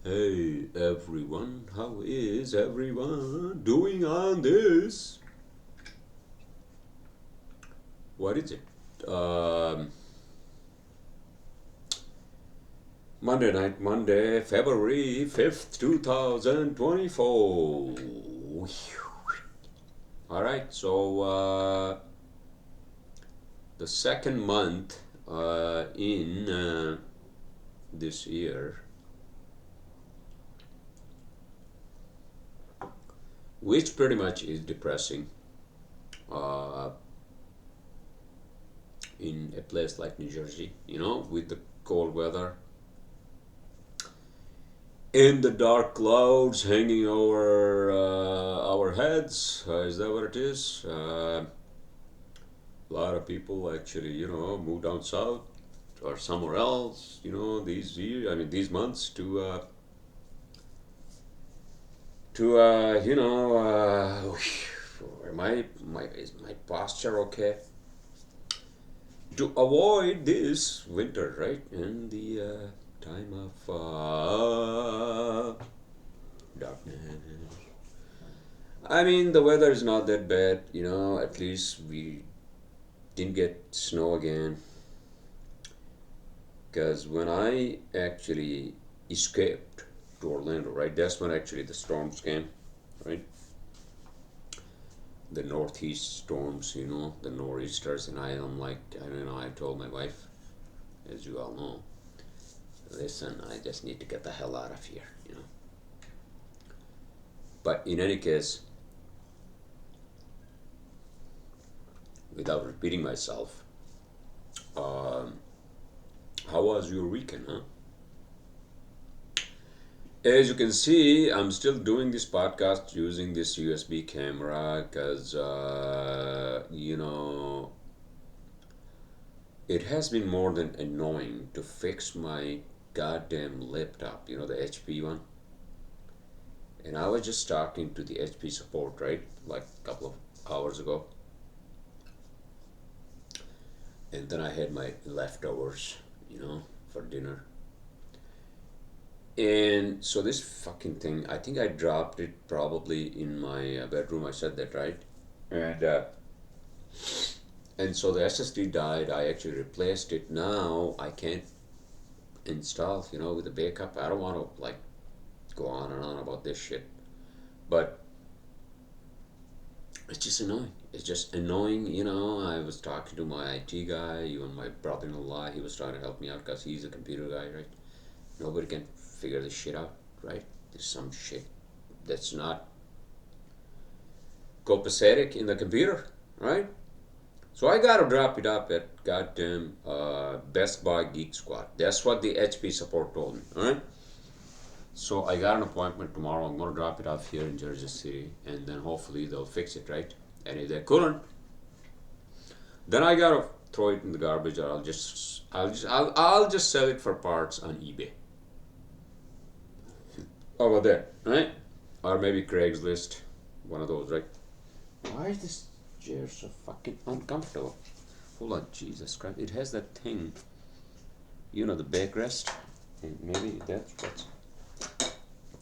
Hey everyone, how is everyone doing on this? What is it? Monday night, Monday, February 5th, 2024. Alright, so the second month in this year, which pretty much is depressing. Uh, in a place like New Jersey, with the cold weather and the dark clouds hanging over our heads. Is that what it is? A lot of people actually, move down south or somewhere else. These months am my is my posture okay? To avoid this winter, right? And the time of darkness. I mean, the weather is not that bad, at least we didn't get snow again. Because when I actually escaped to Orlando, right, that's when actually the storms came, right? The northeast storms, the nor'easters, and I'm like, I don't know, I told my wife, as you all know, listen, I just need to get the hell out of here. But in any case, without repeating myself, um, how was your weekend, huh? As you can see, I'm still doing this podcast using this USB camera because, it has been more than annoying to fix my goddamn laptop, the HP one. And I was just talking to the HP support, right? Like a couple of hours ago. And then I had my leftovers, for dinner. And so this fucking thing, I think I dropped it probably in my bedroom. I said that, right? And so the SSD died. I actually replaced it. Now I can't install, with the backup. I don't want to like go on and on about this shit. But it's just annoying. It's just annoying, I was talking to my IT guy, even my brother-in-law. He was trying to help me out because he's a computer guy, right? Nobody can figure this shit out, right? There's some shit that's not copacetic in the computer, right? So I gotta drop it up at goddamn Best Buy Geek Squad. That's what the HP support told me, alright? So I got an appointment tomorrow. I'm gonna drop it off here in Jersey City, and then hopefully they'll fix it, right? And if they couldn't, then I gotta throw it in the garbage, or I'll just sell it for parts on eBay. How about that, right? Or maybe Craigslist, one of those, right? Why is this chair so fucking uncomfortable? Hold on, Jesus Christ! It has that thing, the backrest. And maybe that's what's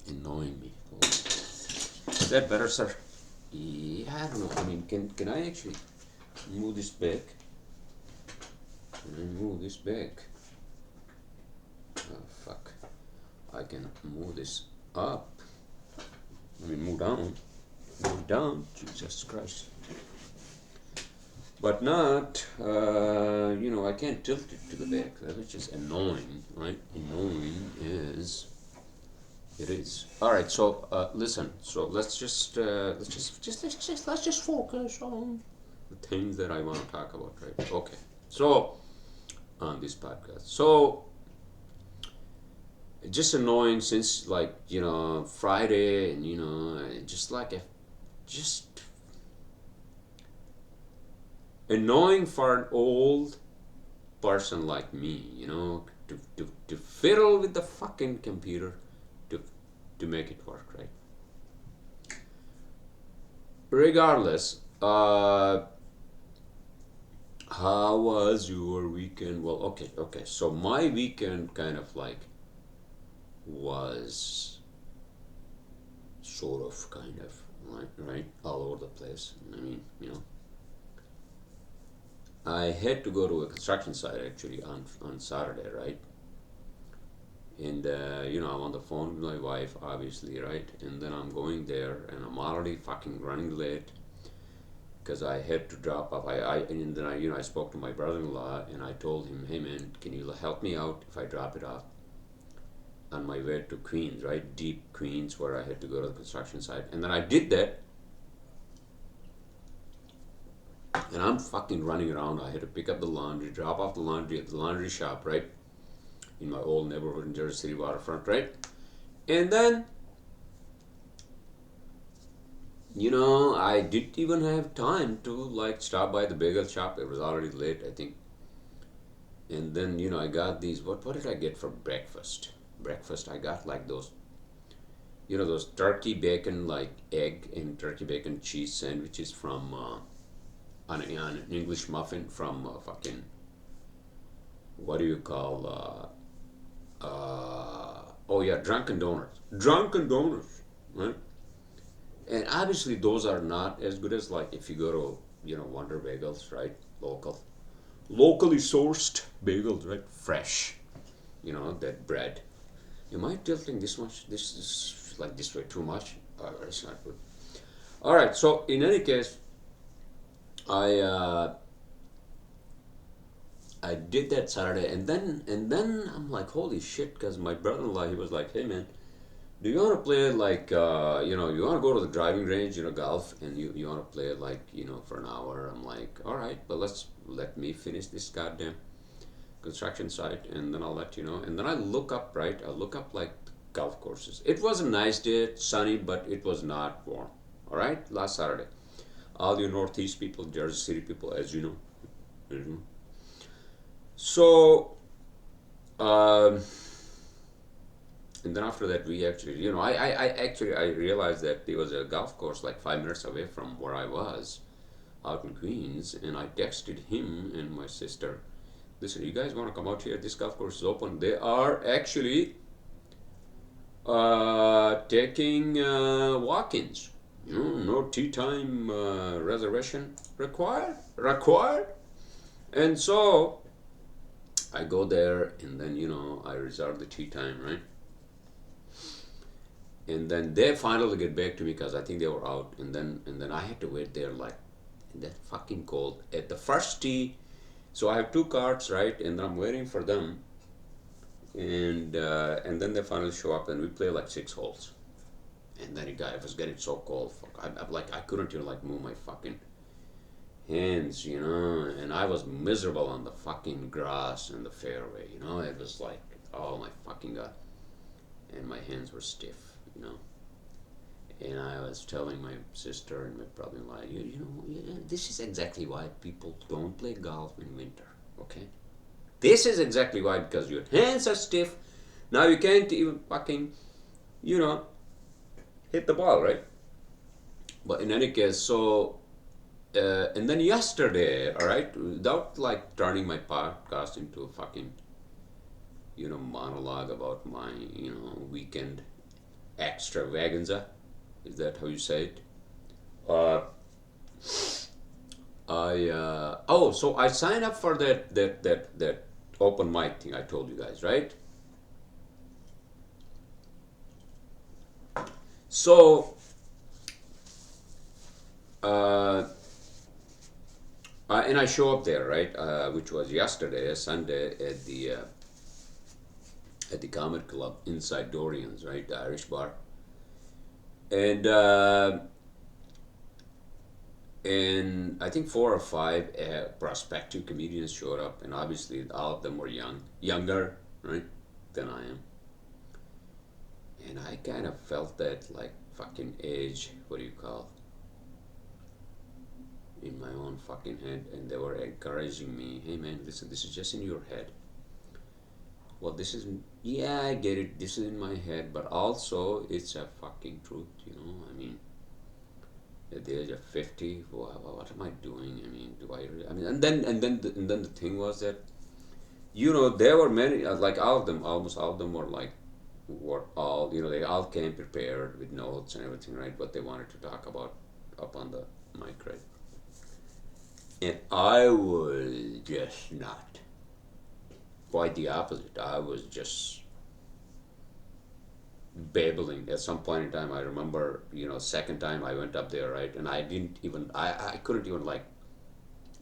annoying me. Is that better, sir? Yeah, I don't know. I mean, can I actually move this back? Can I move this back? Oh, fuck. I can move this up. I mean, move down. Move down. Jesus Christ. But not, I can't tilt it to the back. That is just annoying, right? Annoying is it is. All right. So listen. So let's just focus on the things that I want to talk about, right? Okay. So on this podcast, so it's just annoying since like Friday, and just like just annoying for an old person like me, to fiddle with the fucking computer to to make it work, right? Regardless, how was your weekend? Well, okay. So my weekend kind of like was sort of, kind of, right, all over the place. I mean, I had to go to a construction site actually on Saturday, right? And I'm on the phone with my wife, obviously, right? And then I'm going there, and I'm already fucking running late because I had to drop off. And then I spoke to my brother-in-law, and I told him, hey man, can you help me out if I drop it off on my way to Queens, right? Deep Queens, where I had to go to the construction site. And then I did that, and I'm fucking running around. I had to pick up the laundry, drop off the laundry at the laundry shop, right? In my old neighborhood in Jersey City waterfront, right? And then, I didn't even have time to like stop by the bagel shop. It was already late, I think. And then, I got these, what did I get for breakfast? I got like those, those turkey bacon, like egg and turkey bacon cheese sandwiches from, on an English muffin from fucking, what do you call, oh yeah, Drunken Donuts, right? And obviously those are not as good as like if you go to, Wonder Bagels, right? Locally sourced bagels, right? Fresh, that bread. Am I tilting this much? This is like this way too much? It's not good. All right. So in any case, I uh, I did that Saturday, and then I'm like, holy shit, because my brother-in-law, he was like, hey man, do you want to play like you want to go to the driving range, golf, and you want to play like for an hour? I'm like, all right, but let me finish this goddamn construction site, and then I'll let you know. And then I look up, right? I look up like golf courses. It was a nice day, sunny, but it was not warm. All right, last Saturday. All you Northeast people, Jersey City people, as you know. So, um, and then after that, we actually, I realized that there was a golf course like 5 minutes away from where I was, out in Queens, and I texted him and my sister, listen, you guys want to come out here? This golf course is open. They are actually taking walk-ins. No tea time reservation required. And so I go there, and then I reserve the tea time, right? And then they finally get back to me because I think they were out, and then I had to wait there like in that fucking cold at the first tee. So I have two carts, right, and I'm waiting for them, and then they finally show up, and we play like 6 holes. And then it was getting so cold. I'm like, I couldn't even like move my fucking hands, and I was miserable on the fucking grass and the fairway, It was like, oh my fucking god, and my hands were stiff. And I was telling my sister and my brother-in-law, this is exactly why people don't play golf in winter, okay? This is exactly why, because your hands are stiff. Now you can't even fucking, hit the ball, right? But in any case, so, and then yesterday, all right, without like turning my podcast into a fucking, monologue about my, weekend extravaganza. Is that how you say it? Uh, so I signed up for that open mic thing I told you guys, right? So, and I show up there, right? Which was yesterday, Sunday, at the Comedy Club inside Dorian's, right? The Irish bar. And I think 4 or 5 prospective comedians showed up, and obviously all of them were younger, right, than I am. And I kind of felt that like fucking age, what do you call, in my own fucking head, and they were encouraging me, hey man, listen, this is just in your head. Well, this is, yeah, I get it, this is in my head, but also it's a fucking truth, I mean, at the age of 50, what am I doing? I mean, do I really, I mean, and then the thing was that, there were many, like all of them, almost all of them were like were all, they all came prepared with notes and everything, right? What they wanted to talk about up on the mic, right? And I was just not. Quite the opposite. I was just babbling. At some point in time, I remember, second time I went up there, right? And I didn't even, I couldn't even like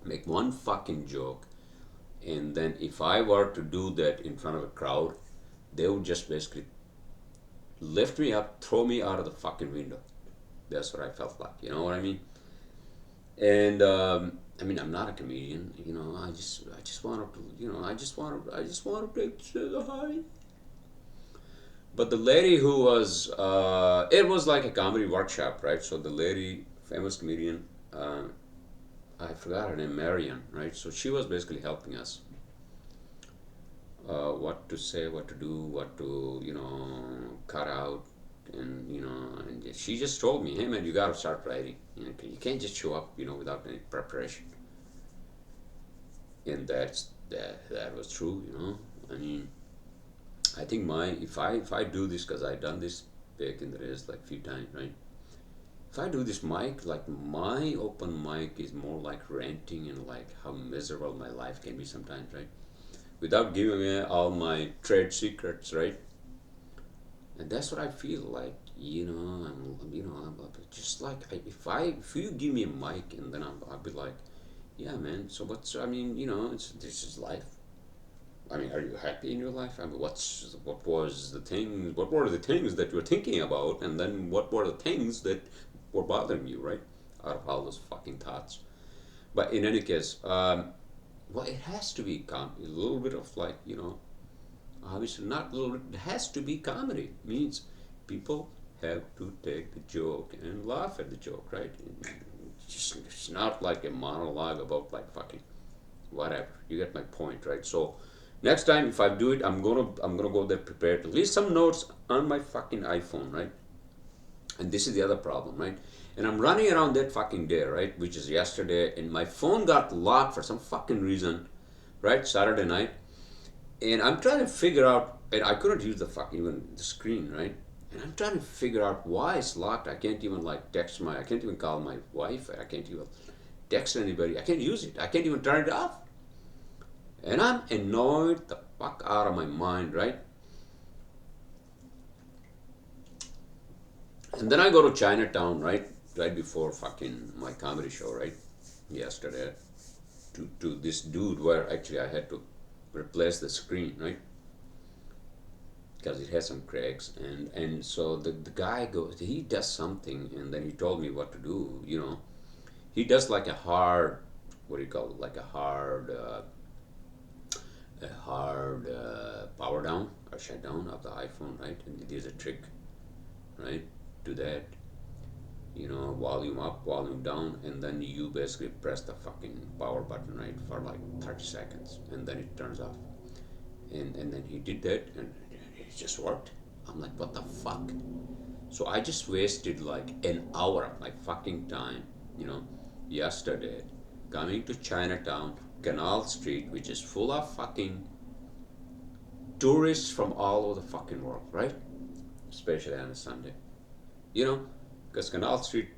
make one fucking joke. And then if I were to do that in front of a crowd, they would just basically lift me up, throw me out of the fucking window. That's what I felt like. You know what I mean? And I mean, I'm not a comedian. I just want to, I just want to say hi. But the lady who was, it was like a comedy workshop, right? So the lady, famous comedian, I forgot her name, Marion, right? So she was basically helping us, what to say, what to do, what to, cut out, and she just told me, hey man, you got to start writing. You can't just show up, without any preparation. And that was true. I mean, I think if I do this, because I've done this back in the days like few times, right? If I do this mic, like my open mic is more like ranting and like how miserable my life can be sometimes, right? Without giving away all my trade secrets, right? And that's what I feel like. I'm just like if you give me a mic and then I'll be like, yeah, man. So what's I mean, this is life. I mean, are you happy in your life? I mean, what were the things that you were thinking about, and then what were the things that were bothering you, right? Out of all those fucking thoughts. But in any case, well, it has to be a little bit of like, obviously not a little bit, it has to be comedy. It means people have to take the joke and laugh at the joke, right? It's not like a monologue about like fucking whatever. You get my point, right? So next time if I do it, I'm gonna go there prepared. At least some notes on my fucking iPhone, right? And this is the other problem, right? And I'm running around that fucking day, right? Which is yesterday, and my phone got locked for some fucking reason, right? Saturday night. And I'm trying to figure out, and I couldn't use the fucking even the screen, right? And I'm trying to figure out why it's locked. I can't even like I can't even call my wife. I can't even text anybody. I can't use it. I can't even turn it off. And I'm annoyed the fuck out of my mind, right? And then I go to Chinatown, right? Right before fucking my comedy show, right? Yesterday. To this dude where actually I had to replace the screen, right? Because it has some cracks. And so the guy goes, he does something, and then he told me what to do. He does like a hard, what do you call it? Like a hard power down or shut down of the iPhone, right? And there's a trick, right? To that, volume up, volume down, and then you basically press the fucking power button, right, for like 30 seconds, and then it turns off. And then he did that, and it just worked. I'm like, what the fuck? So I just wasted like an hour of my fucking time, yesterday, coming to Chinatown, Canal Street, which is full of fucking tourists from all over the fucking world, right? Especially on a Sunday. Because Canal Street,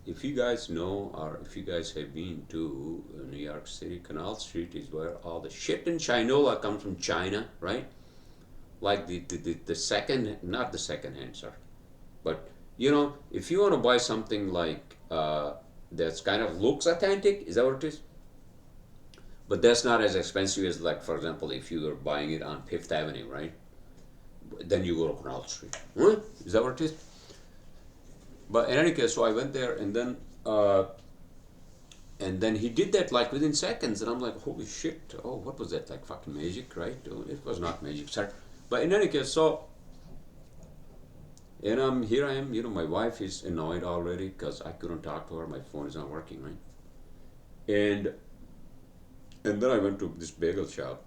if you guys know or if you guys have been to New York City, Canal Street is where all the shit in Chinola comes from China, right? Like the second, not the second hand, sir. But, if you want to buy something like that's kind of looks authentic, is that what it is? But that's not as expensive as, like, for example, if you were buying it on Fifth Avenue, right? Then you go to Canal Street. Huh? Is that what it is? But in any case, so I went there, and then he did that like within seconds, and I'm like, holy shit! Oh, what was that? Like fucking magic, right? Oh, it was not magic, sir. But in any case, so and here I am. My wife is annoyed already because I couldn't talk to her. My phone is not working, right? And then I went to this bagel shop.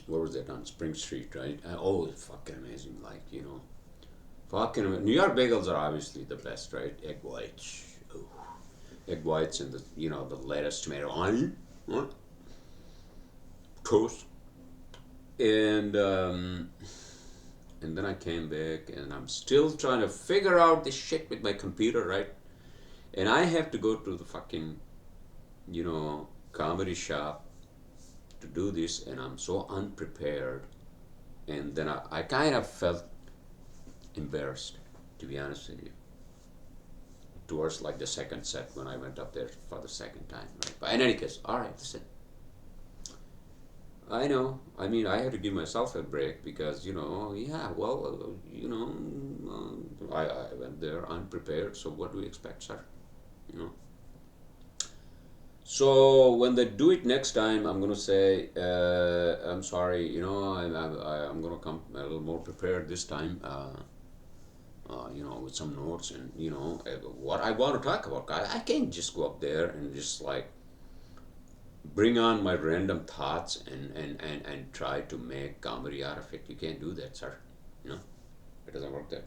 What was that on Spring Street, right? Oh, it's fucking amazing, like fucking New York bagels are obviously the best, right? Egg whites, ooh. Egg whites, and the lettuce, tomato, onion, what? Toast. and and then I came back, and I'm still trying to figure out this shit with my computer, right? And I have to go to the fucking, comedy shop to do this, and I'm so unprepared. And then I kind of felt embarrassed, to be honest with you, towards like the second set when I went up there for the second time, right? But in any case, all right, listen. I know. I mean, I had to give myself a break because, yeah, well, I went there unprepared. So what do we expect, sir? You know. So when they do it next time, I'm gonna say, I'm sorry. I'm gonna come a little more prepared this time. With some notes and what I want to talk about. I can't just go up there and just like bring on my random thoughts and try to make comedy out of it. You can't do that, sir. You know, it doesn't work there.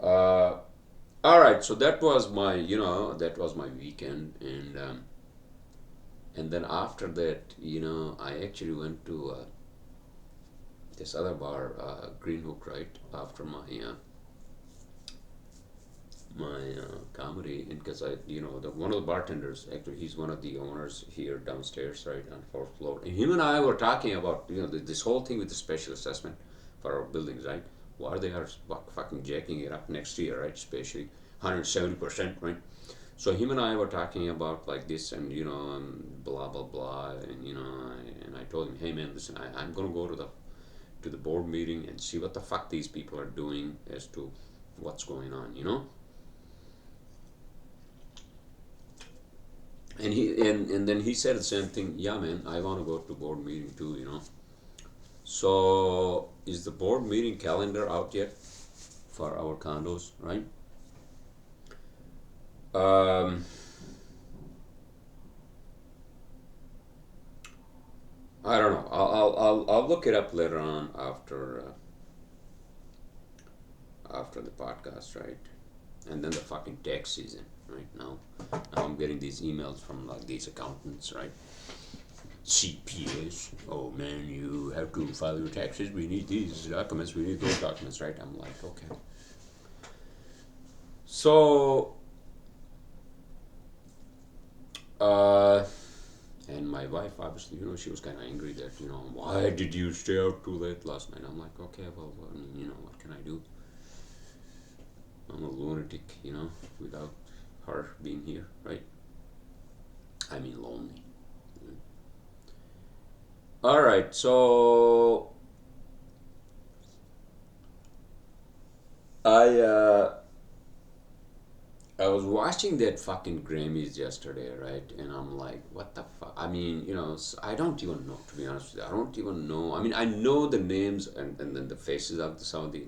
Uh, all right, so that was my weekend, and then after that, I actually went to this other bar, Green Hook, right after my comedy, and because one of the bartenders, actually he's one of the owners here downstairs, right on fourth floor, and him and I were talking about this whole thing with the special assessment for our buildings, right? Why they are fucking jacking it up next year, right? Especially 170%, right? So him and I were talking about like this, and blah blah blah, and and I told him, hey man, listen, I'm gonna go to the board meeting and see what the fuck these people are doing as to what's going on. And then he said the same thing. Yeah, man, I want to go to board meeting too. So is the board meeting calendar out yet for our condos, right? Um, I don't know. I'll look it up later on after the podcast, right? And then the fucking tax season, right now. Now I'm getting these emails from like these accountants, right? CPAs. Oh man, you have to file your taxes. We need these documents. We need those documents, right? I'm like, okay. So, uh, and my wife, obviously, she was kind of angry that, why did you stay out too late last night? I'm like, okay, well, I mean, what can I do? I'm a lunatic, without her being here, right? I mean, lonely. All right, so I I was watching that fucking Grammys yesterday, right? And I'm like, what the fuck? I mean, I don't even know, to be honest with you. I don't even know. I mean, I know the names and then the faces of some of the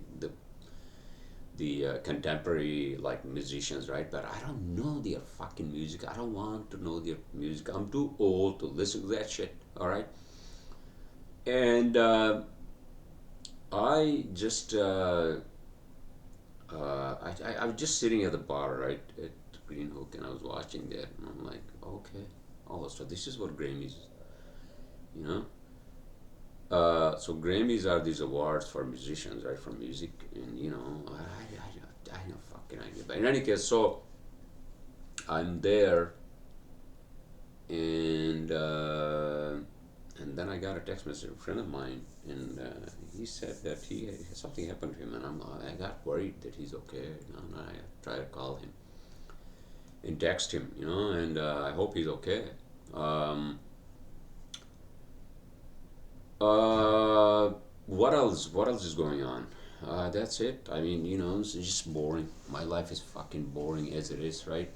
contemporary like musicians, right? But I don't know their fucking music. I don't want to know their music. I'm too old to listen to that shit. All right, and I just I was just sitting at the bar, right, at Green Hook, and I was watching that, and I'm like, okay, oh, so this is what Grammys, you know. So Grammys are these awards for musicians, right, for music, and I know fucking idea. But in any case, so I'm there, and and then I got a text message from a friend of mine, and he said that something happened to him, and I got worried that he's okay, and I tried to call him and text him, and I hope he's okay. Um, what else? What else is going on? That's it. I mean, it's just boring. My life is fucking boring as it is, right?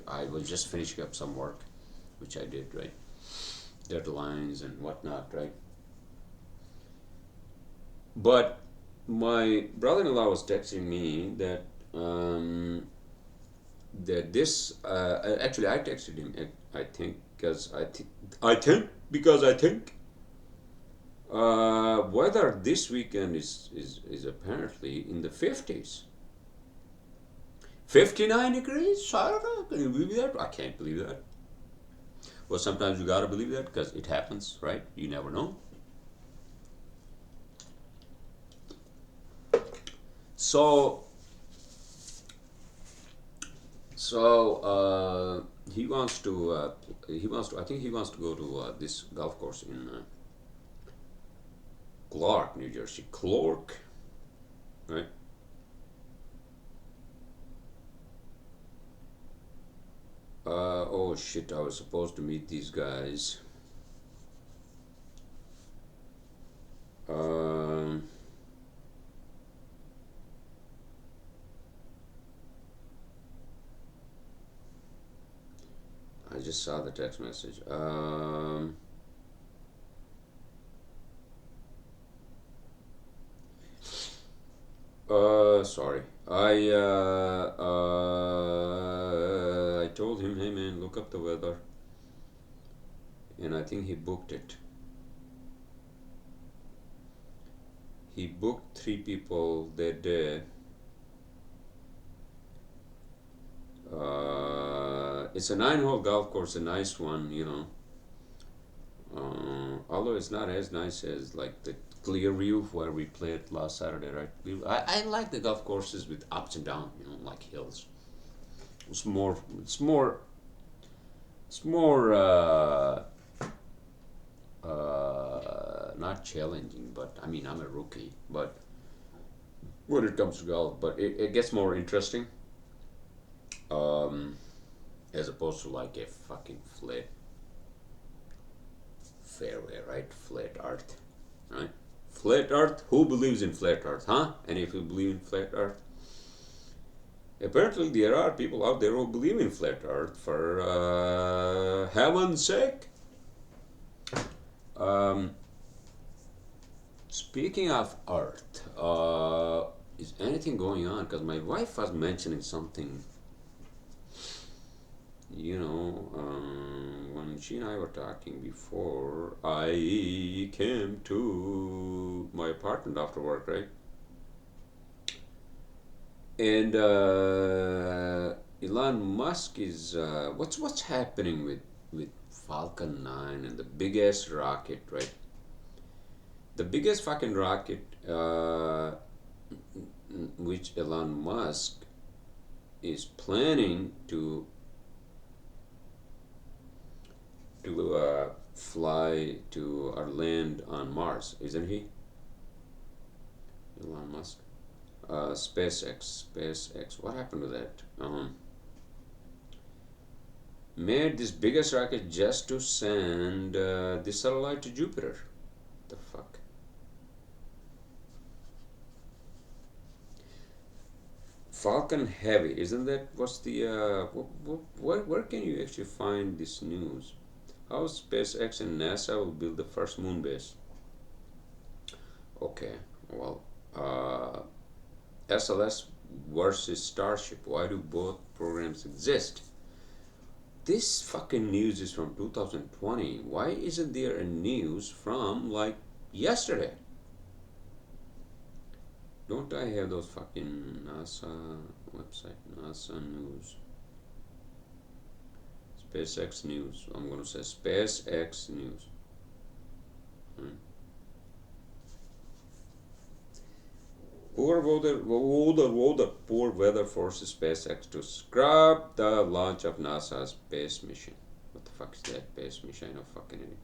I was just finishing up some work, which I did, right? Deadlines and whatnot, right? But my brother-in-law was texting me that this actually I texted him. I think because I think weather this weekend is apparently in the 50s. 59 degrees? I don't know. Can you believe that? I can't believe that. Well, sometimes you gotta believe that because it happens, right? You never know. So he wants to. I think he wants to go to this golf course in Clark, New Jersey. Clark, right? Oh shit! I was supposed to meet these guys. Um, I just saw the text message. Sorry. I told him, hey man, look up the weather, and I think he booked it. He booked 3 people that day. It's a 9-hole golf course, a nice one, you know. Although it's not as nice as like the Clearview where we played last Saturday, right? I like the golf courses with ups and downs, you know, like hills. It's more. It's more. It's more. Not challenging, but I mean I'm a rookie, but when it comes to golf, but it gets more interesting. Um, as opposed to like a fucking flat fairway, right? Flat earth, right? Flat earth? Who believes in flat earth, huh? And if you believe in flat earth, apparently there are people out there who believe in flat earth for heaven's sake. Um, Speaking of earth, is anything going on? Because my wife was mentioning something, you know, when she and I were talking before I came to my apartment after work, right? And Elon Musk is what's happening with Falcon 9 and the biggest rocket, right? The biggest fucking rocket, which Elon Musk is planning to fly to or land on Mars, isn't he? Elon Musk. SpaceX. What happened to that? Made this biggest rocket just to send this satellite to Jupiter. The fuck? Falcon Heavy, isn't that? What's the where can you actually find this news? How SpaceX and NASA will build the first moon base? Okay, well, SLS versus Starship. Why do both programs exist? This fucking news is from 2020. Why isn't there a news from like yesterday? Don't I have those fucking NASA website, NASA news, SpaceX news? I'm gonna say SpaceX news. Hmm. Poor weather forces SpaceX to scrap the launch of NASA's space mission. What the fuck is that space mission? I know fucking idiot.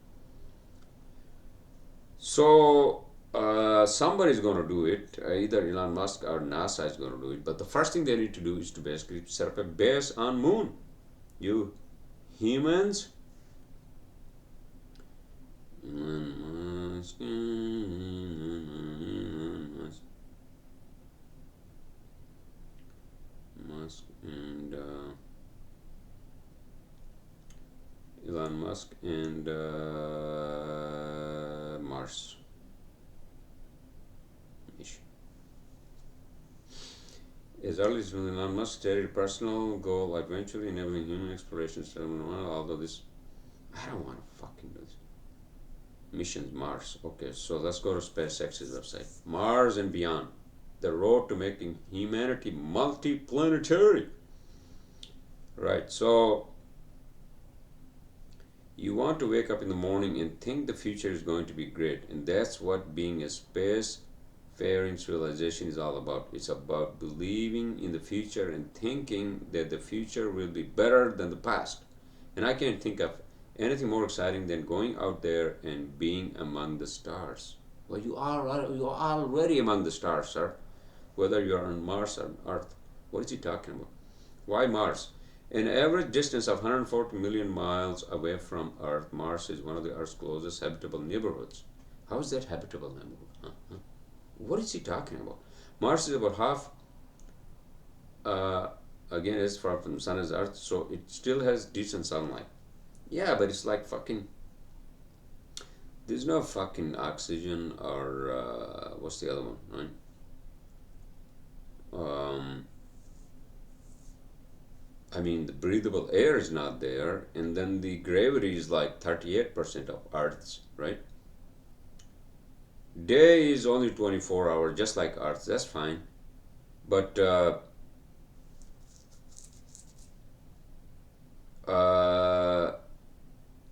So somebody's going to do it. Either Elon Musk or NASA is going to do it. But the first thing they need to do is to basically set up a base on Moon. You humans. Musk and Elon Musk and Mars mission. As early as when Elon Musk stated a personal goal eventually enabling human exploration, although this, I don't want to fucking do this. Missions Mars. Okay, so let's go to SpaceX's website. Mars and beyond. The road to making humanity multi-planetary. Right, so you want to wake up in the morning and think the future is going to be great, and that's what being a space faring civilization is all about. It's about believing in the future and thinking that the future will be better than the past. And I can't think of anything more exciting than going out there and being among the stars. Well, you are already among the stars, sir. Whether you're on Mars or Earth. What is he talking about? Why Mars? An average distance of 140 million miles away from Earth, Mars is one of the Earth's closest habitable neighborhoods. How is that habitable neighborhood? Huh? What is he talking about? Mars is about half, uh, again, as far from the sun as Earth, so it still has decent sunlight. Yeah, but it's like fucking. There's no fucking oxygen or what's the other one, right? Um, I mean, the breathable air is not there, and then the gravity is like 38% of Earth's, right? Day is only 24 hours, just like Earth. That's fine. But uh,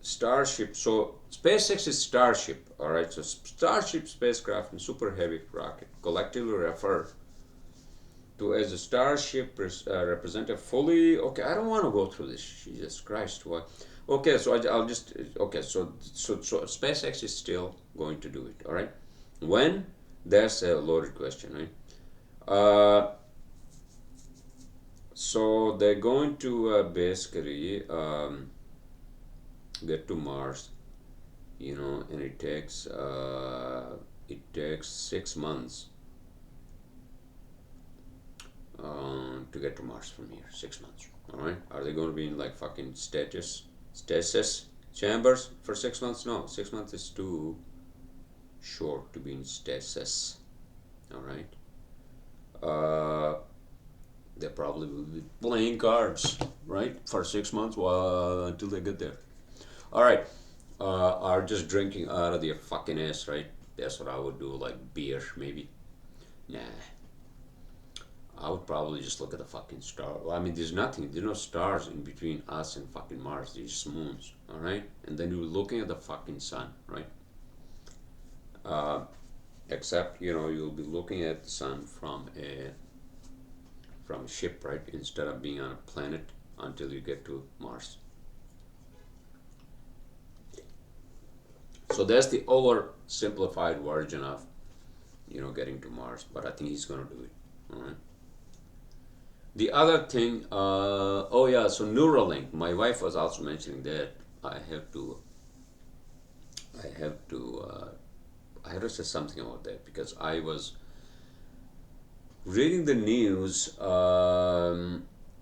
Starship, so SpaceX is Starship, all right? So Starship spacecraft and Super Heavy rocket, collectively referred to as a Starship, represent a fully, okay, I don't want to go through this. Jesus Christ, what? Okay, so I'll just, okay, so SpaceX is still going to do it, all right? When? That's a loaded question, right? So they're going to basically get to Mars, and it takes 6 months to get to Mars from here. 6 months. All right. Are they going to be in like fucking stasis chambers for 6 months? No, 6 months is too short to be in stasis. All right. They probably will be playing cards, right, for 6 months until they get there. All right. Are just drinking out of their fucking ass, right? That's what I would do, like beer, maybe. Nah. I would probably just look at the fucking star. Well, I mean, there's no stars in between us and fucking Mars. There's just moons, all right? And then you're looking at the fucking sun, right? Uh, Except, you'll be looking at the sun from a ship, right? Instead of being on a planet until you get to Mars. So that's the oversimplified version of, getting to Mars. But I think he's gonna do it, all right? The other thing, oh yeah, so Neuralink. My wife was also mentioning that I have to, I have to, I have to say something about that because I was reading the news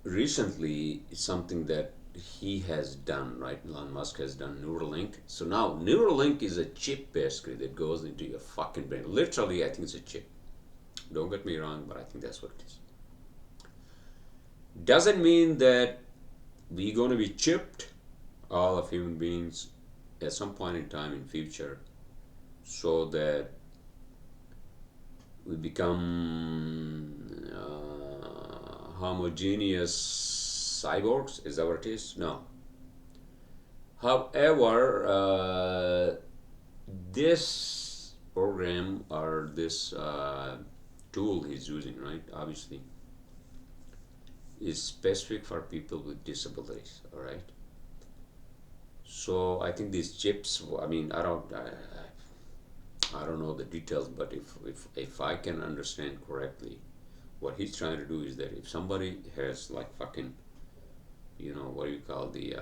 recently. Something that he has done, right? Elon Musk has done Neuralink. So now Neuralink is a chip basically that goes into your fucking brain. Literally, I think it's a chip. Don't get me wrong, but I think that's what it is. Doesn't mean that we're going to be chipped, all of human beings, at some point in time in future, so that we become homogeneous cyborgs. Is that what it is? No. However, this program or this tool he's using, right, obviously, is specific for people with disabilities, all right? So I think these chips, I mean, I don't know the details, but if I can understand correctly, what he's trying to do is that if somebody has like fucking, what do you call the,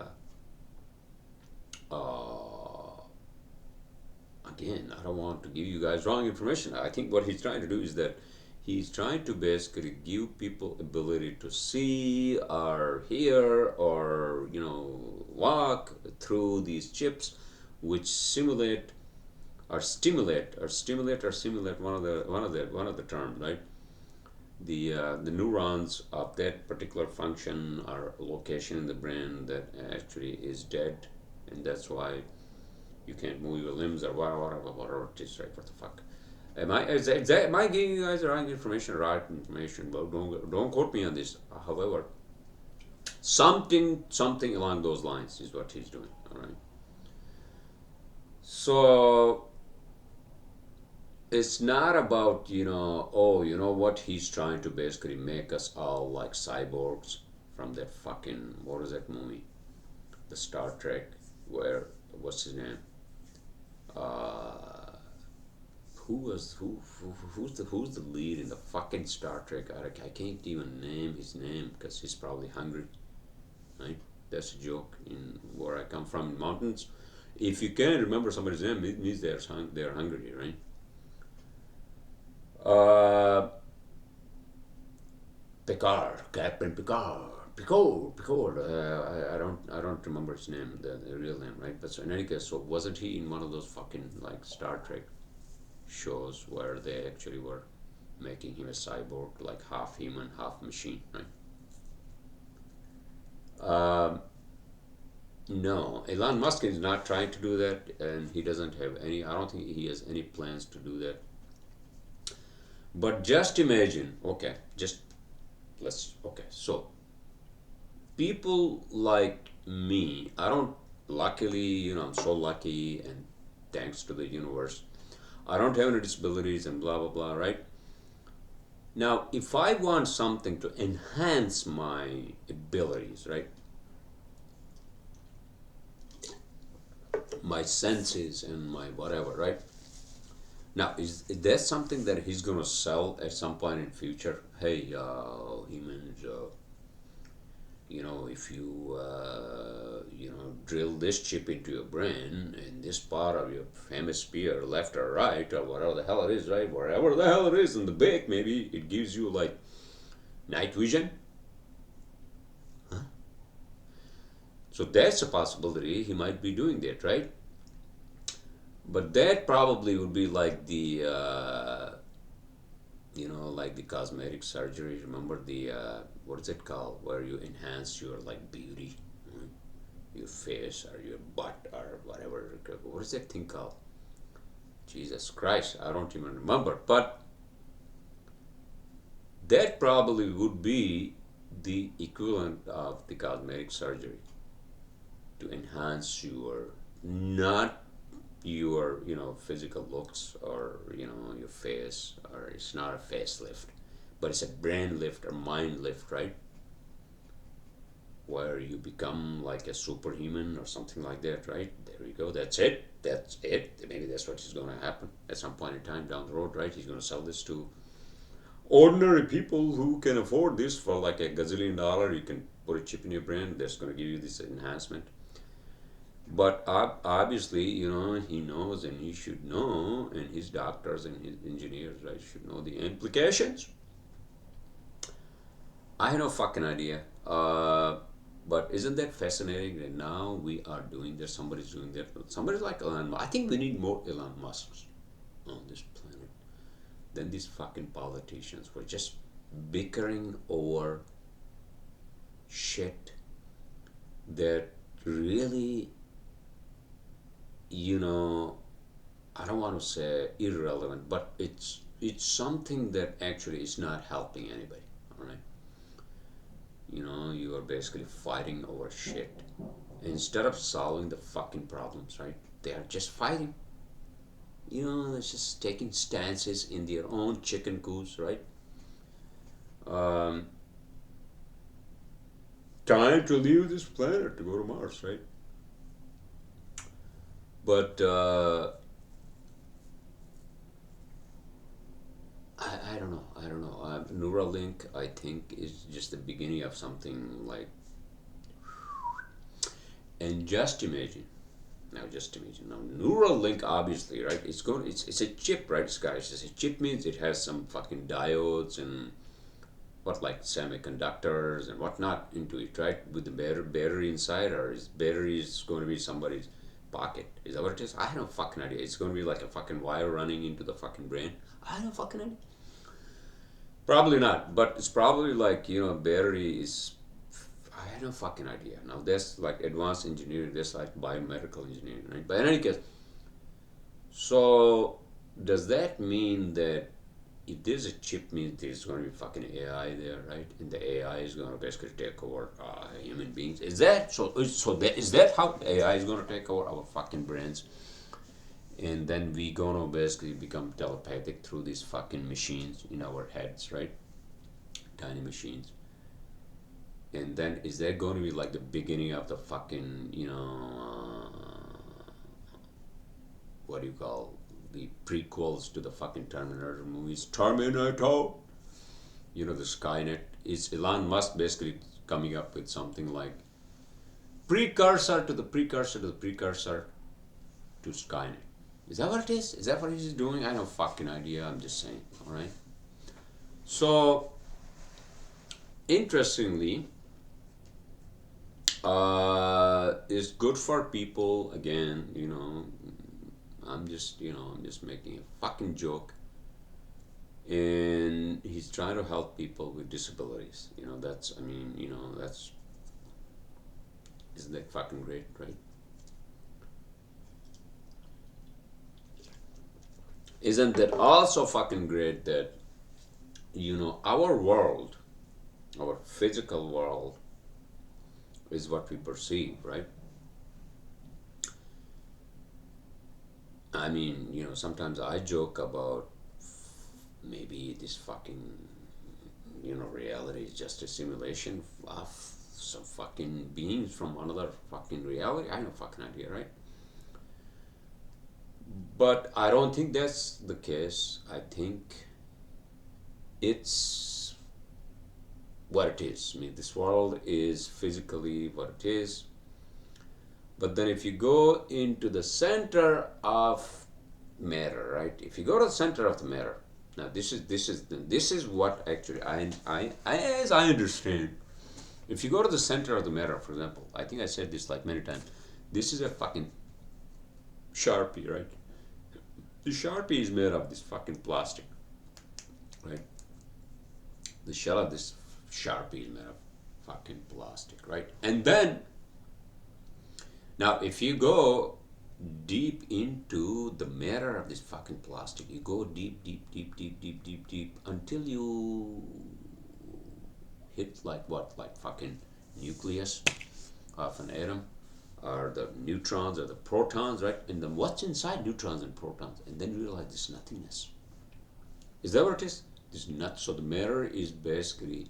again, I don't want to give you guys wrong information. I think what he's trying to do is that he's trying to basically give people ability to see or hear or walk through these chips, which simulate or stimulate one of the terms, right? The neurons of that particular function or location in the brain that actually is dead, and that's why you can't move your limbs or whatever it is, right? What the fuck? Am I giving you guys the right information? Right information? Well, don't quote me on this. However, something along those lines is what he's doing. All right. So it's not about, oh, you know what, he's trying to basically make us all like cyborgs from that fucking, what is that movie, the Star Trek, where, what's his name, uh who's the lead in the fucking Star Trek? I can't even name his name because he's probably hungry, right? That's a joke in where I come from in mountains. If you can't remember somebody's name, it means they're hungry, right? uh Picard, Captain Picard, Picard. I don't remember his name, the real name, right? But so in any case, so wasn't he in one of those fucking like Star Trek shows where they actually were making him a cyborg, like half human, half machine, right? Um, no, Elon Musk is not trying to do that, and he doesn't have any. I don't think he has any plans to do that. But just imagine, okay, just let's, okay, so people like me, I don't, luckily, I'm so lucky, and thanks to the universe, I don't have any disabilities and blah blah blah, right? Now, if I want something to enhance my abilities, right, my senses and my whatever, right? Now, is that something that he's gonna sell at some point in future? Hey, humans, if you drill this chip into your brain in this part of your hemisphere, left or right or whatever the hell it is, right, wherever the hell it is in the back, maybe it gives you like night vision. Huh? So that's a possibility, he might be doing that, right? But that probably would be like the like the cosmetic surgery. Remember the what is it called, where you enhance your like beauty, right? Your face or your butt or whatever. What is that thing called? Jesus Christ, I don't even remember. But that probably would be the equivalent of the cosmetic surgery to enhance your, not your physical looks or your face, or it's not a facelift, but it's a brain lift or mind lift, right? Where you become like a superhuman or something like that, right? There you go. That's it. Maybe that's what is going to happen at some point in time down the road, right? He's going to sell this to ordinary people who can afford this for like a gazillion dollar. You can put a chip in your brain that's going to give you this enhancement. But obviously, he knows, and he should know, and his doctors and his engineers, right, should know the implications. I have no fucking idea. But isn't that fascinating that now we are doing this? Somebody's doing that. Somebody's like Elon Musk. I think we need more Elon Musks on this planet than these fucking politicians. We're just bickering over shit that really, I don't want to say irrelevant, but it's something that actually is not helping anybody. All right, you are basically fighting over shit instead of solving the fucking problems. Right? They are just fighting. They're just taking stances in their own chicken coops. Right? Um, Trying to leave this planet to go to Mars. Right? But I don't know. I don't know. Neuralink, I think, is just the beginning of something like. And just imagine. Now, Neuralink, obviously, right? It's a chip, right, guys? It's a chip means it has some fucking diodes and what, like semiconductors and whatnot into it, right? With the battery inside, or is battery is going to be somebody's pocket? Is that what it is? I have no fucking idea. It's going to be like a fucking wire running into the fucking brain. I have no fucking idea. Probably not, but it's probably like, battery is. I had no fucking idea. Now that's like advanced engineering, that's like biomedical engineering, right? But in any case, so does that mean that if there's a chip, means there's going to be fucking AI there, right? And the AI is going to basically take over human beings. Is that so? So that is that how AI is going to take over our fucking brains? and then we gonna basically become telepathic through these fucking machines in our heads, right? Tiny machines. And then is that going to be like the beginning of the fucking, what do you call the prequels to the fucking Terminator movies? Terminator. The Skynet. Is Elon Musk basically coming up with something like precursor to the precursor to the precursor to Skynet? Is that what it is? Is that what he's doing? I have no fucking idea. I'm just saying. All right. So, interestingly, it's good for people. Again, I'm just making a fucking joke. And he's trying to help people with disabilities. Isn't that fucking great, right? Isn't that also fucking great that, our world, our physical world, is what we perceive, right? Sometimes I joke about maybe this fucking, reality is just a simulation of some fucking beings from another fucking reality. I have no fucking idea, right? But I don't think that's the case. I think it's what it is. This world is physically what it is. But then if you go into the center of matter, right? If you go to the center of the matter, now this is what actually as I understand. If you go to the center of the matter, for example, I think I said this like many times. This is a fucking Sharpie, right? The Sharpie is made of this fucking plastic, right? The shell of this Sharpie is made of fucking plastic, right? And then, now if you go deep into the matter of this fucking plastic, you go deep, deep, deep, deep, deep, deep, deep, until you hit like what? Like fucking nucleus of an atom, or the neutrons or the protons, right? And then what's inside neutrons and protons? And then you realize this nothingness. Is that what it is? This not so the matter is basically,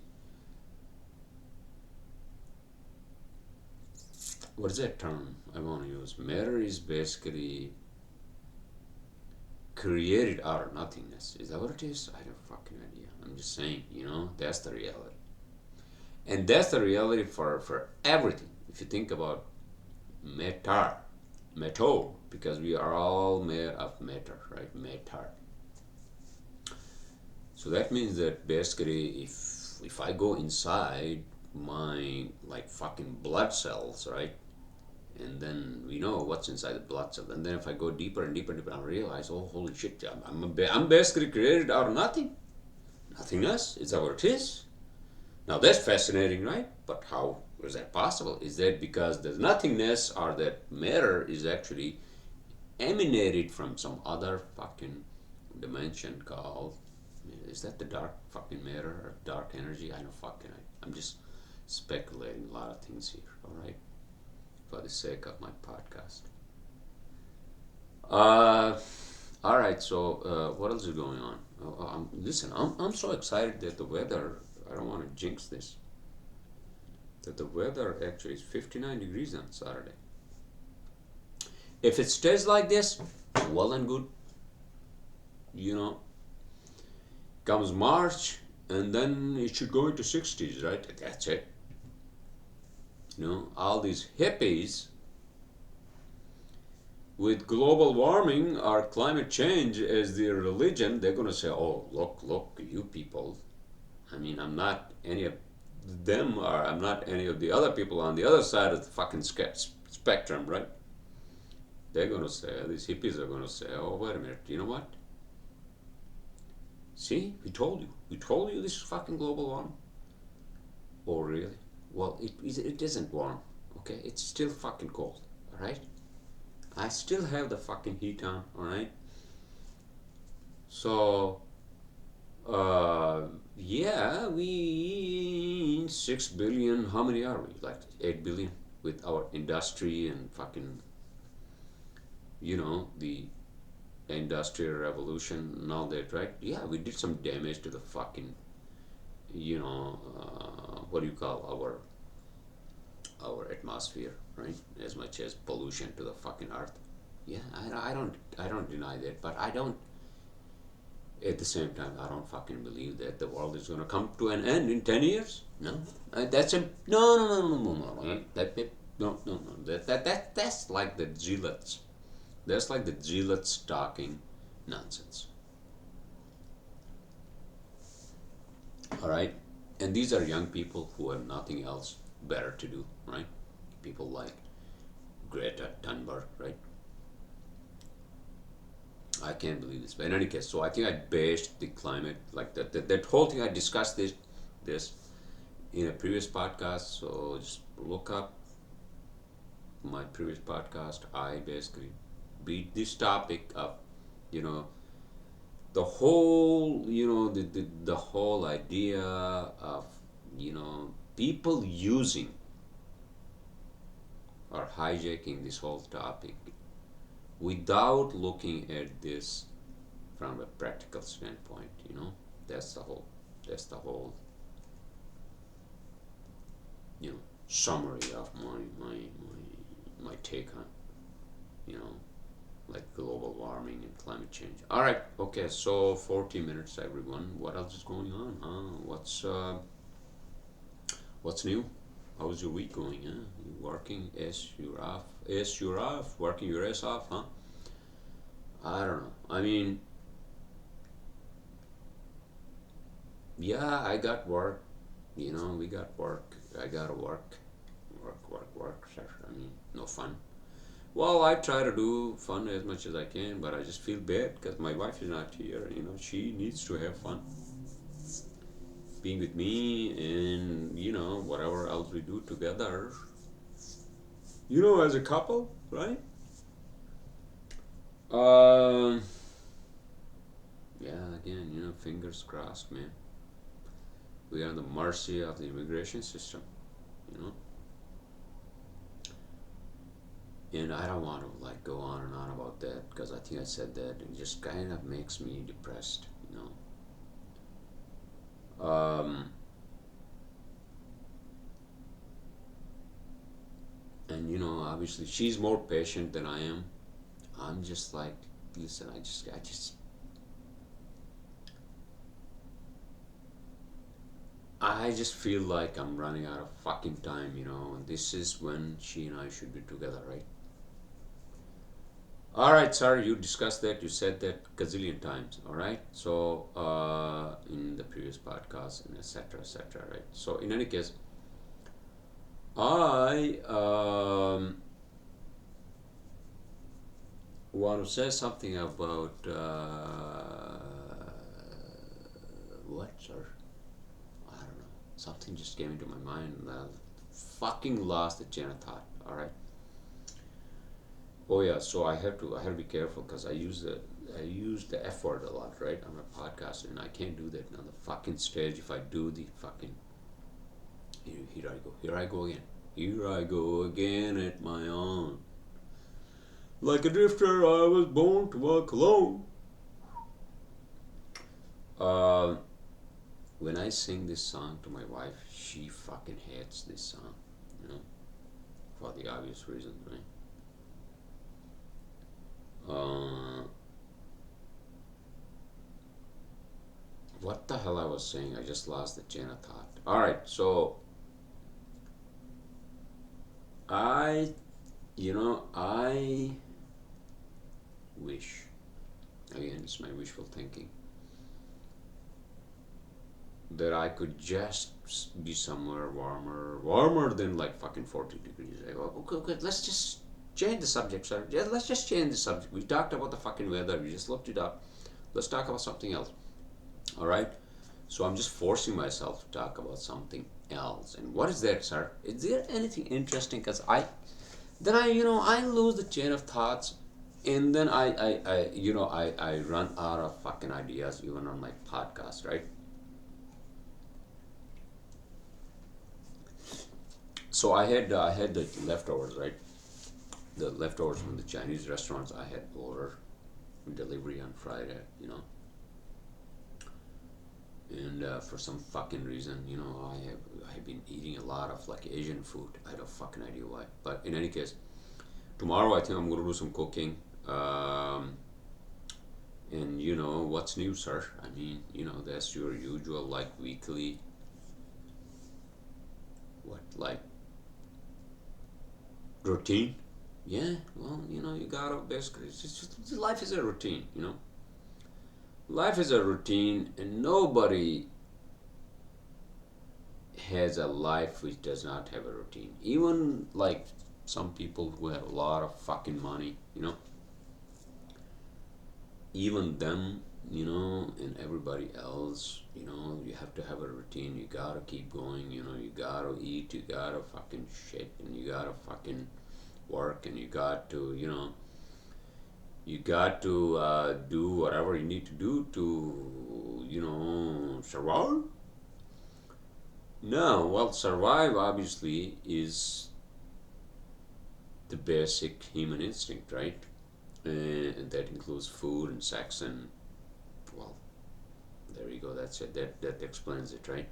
what is that term I want to use? Matter is basically created out of nothingness. Is that what it is? I have no fucking idea. I'm just saying, that's the reality. And that's the reality for everything. If you think about matter, because we are all made of matter, right? Matter. So that means that basically, if I go inside my like fucking blood cells, right? And then we know what's inside the blood cell. And then if I go deeper and deeper and deeper, I realize, oh holy shit, I'm basically created out of nothing, nothingness. Is that what it is? Now that's fascinating, right? But how is that possible? Is that because the nothingness or that matter is actually emanated from some other fucking dimension called, is that the dark fucking matter or dark energy? I don't fucking, I'm just speculating a lot of things here, alright? For the sake of my podcast. Alright, so what else is going on? Listen, I'm so excited that the weather, I don't want to jinx this, that the weather actually is 59 degrees on Saturday. If it stays like this, well and good. Comes March, and then it should go into 60s, right? That's it. All these hippies with global warming or climate change as their religion, they're going to say, oh, look, you people. I'm not any of them, or I'm not any of the other people on the other side of the fucking spectrum, right? They're going to say, these hippies are going to say, oh, wait a minute, you know what? See, we told you this is fucking global warming. Oh, really? Well, it isn't warm, okay? It's still fucking cold, alright? I still have the fucking heat on, alright? So, yeah, we 6 billion, how many are we? Like 8 billion with our industry and fucking, the industrial revolution and all that, right? Yeah, we did some damage to the fucking, what do you call our atmosphere, right? As much as pollution to the fucking earth. Yeah, I don't deny that, but I don't. At the same time, I don't fucking believe that the world is gonna come to an end in 10 years. No, that's a no, no, no, no, no, no, no. No, no, no. That's like the zealots. That's like the zealots talking nonsense. All right, and these are young people who have nothing else better to do, right? People like Greta Thunberg, right? I can't believe this. But in any case, so I think I based the climate like that whole thing. I discussed this in a previous podcast. So just look up my previous podcast. I basically beat this topic up. You know, the whole the whole idea of people using or hijacking this whole topic without looking at this from a practical standpoint. That's the whole that's the whole summary of my take on you know like global warming and climate change. All right, okay, so 40 minutes, everyone. What else is going on? What's new? How's your week going? Huh? You working as you're off? As you're off, working your ass off, huh? I don't know. I mean, yeah, I got work. We got work. I gotta work. Work, work, work. I mean, no fun. Well, I try to do fun as much as I can, but I just feel bad because my wife is not here. She needs to have fun being with me and, whatever else we do together, as a couple, right? Um, yeah, again, fingers crossed, man. We are on the mercy of the immigration system, you know. And I don't want to like go on and on about that because I think I said that it just kind of makes me depressed. And obviously she's more patient than I am. I'm just like, listen, I just feel like I'm running out of fucking time. And this is when she and I should be together, right? All right, sir, you discussed that, you said that gazillion times, all right? So, in the previous podcast, and etc., right? So, in any case, I want to say something about what, sir? I don't know. Something just came into my mind and I fucking lost the chain of thought, all right? Oh yeah, so I have to be careful because I use the F word a lot, right, on my podcast, and I can't do that on the fucking stage. If I do the fucking here I go again at my own, like a drifter I was born to walk alone. Uh, when I sing this song to my wife, she fucking hates this song, you know, for the obvious reasons, right? Uh, what the hell I was saying? I just lost the chain of thought. All right, so I, I wish, again, it's my wishful thinking, that I could just be somewhere warmer than like fucking 40 degrees. I go, okay, okay, let's just change the subject, sir. Yeah, let's just change the subject. We talked about the fucking weather. We just looked it up. Let's talk about something else. All right. So I'm just forcing myself to talk about something else. And what is that, sir? Is there anything interesting? Because I lose the chain of thoughts, and then I run out of fucking ideas even on my podcast, right? So I had the leftovers, right? The leftovers from the Chinese restaurants I had ordered, delivery on Friday, and for some fucking reason, I have been eating a lot of like Asian food. I don't fucking idea why. But in any case, tomorrow I think I'm gonna do some cooking. And what's new, sir? I mean, that's your usual like weekly like routine. Yeah, well, you gotta basically it's just life is a routine. Life is a routine, and nobody has a life which does not have a routine. Even like some people who have a lot of fucking money, even them, and everybody else, you have to have a routine. You gotta keep going, you gotta eat, you gotta fucking shit, and you gotta fucking work, and you got to do whatever you need to do to, survive. No, well, survive obviously is the basic human instinct, right? And that includes food and sex and, well, there you go. That's it. That explains it, right?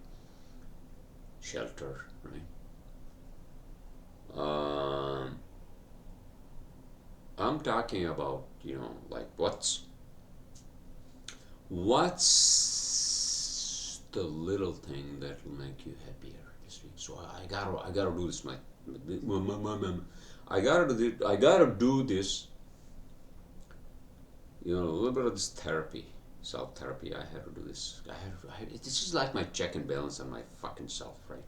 Shelter, right? Um, I'm talking about, like what's the little thing that will make you happier this week? So I gotta do this. I gotta do this. A little bit of this therapy, self therapy. I have to do this. This is like my check and balance on my fucking self, right?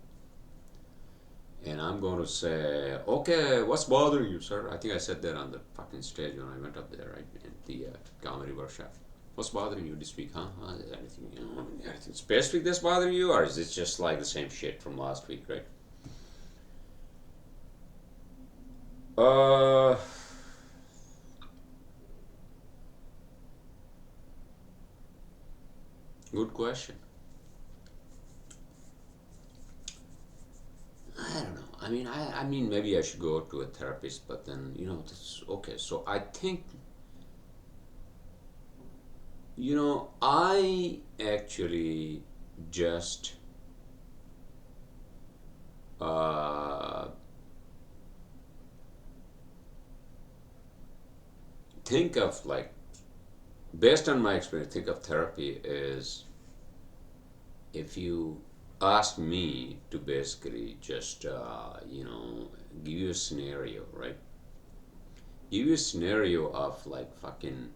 And I'm going to say, okay, what's bothering you, sir? I think I said that on the fucking stage when I went up there, right, at the comedy workshop. What's bothering you this week, huh? Is there anything specific that's bothering you, or is it just like the same shit from last week, right? Uh, Good question. I don't know. I mean, maybe I should go to a therapist, but then this okay. So I think I actually just uh, think of like based on my experience, think of therapy as if you ask me to basically just give you a scenario, right? Give you a scenario of like fucking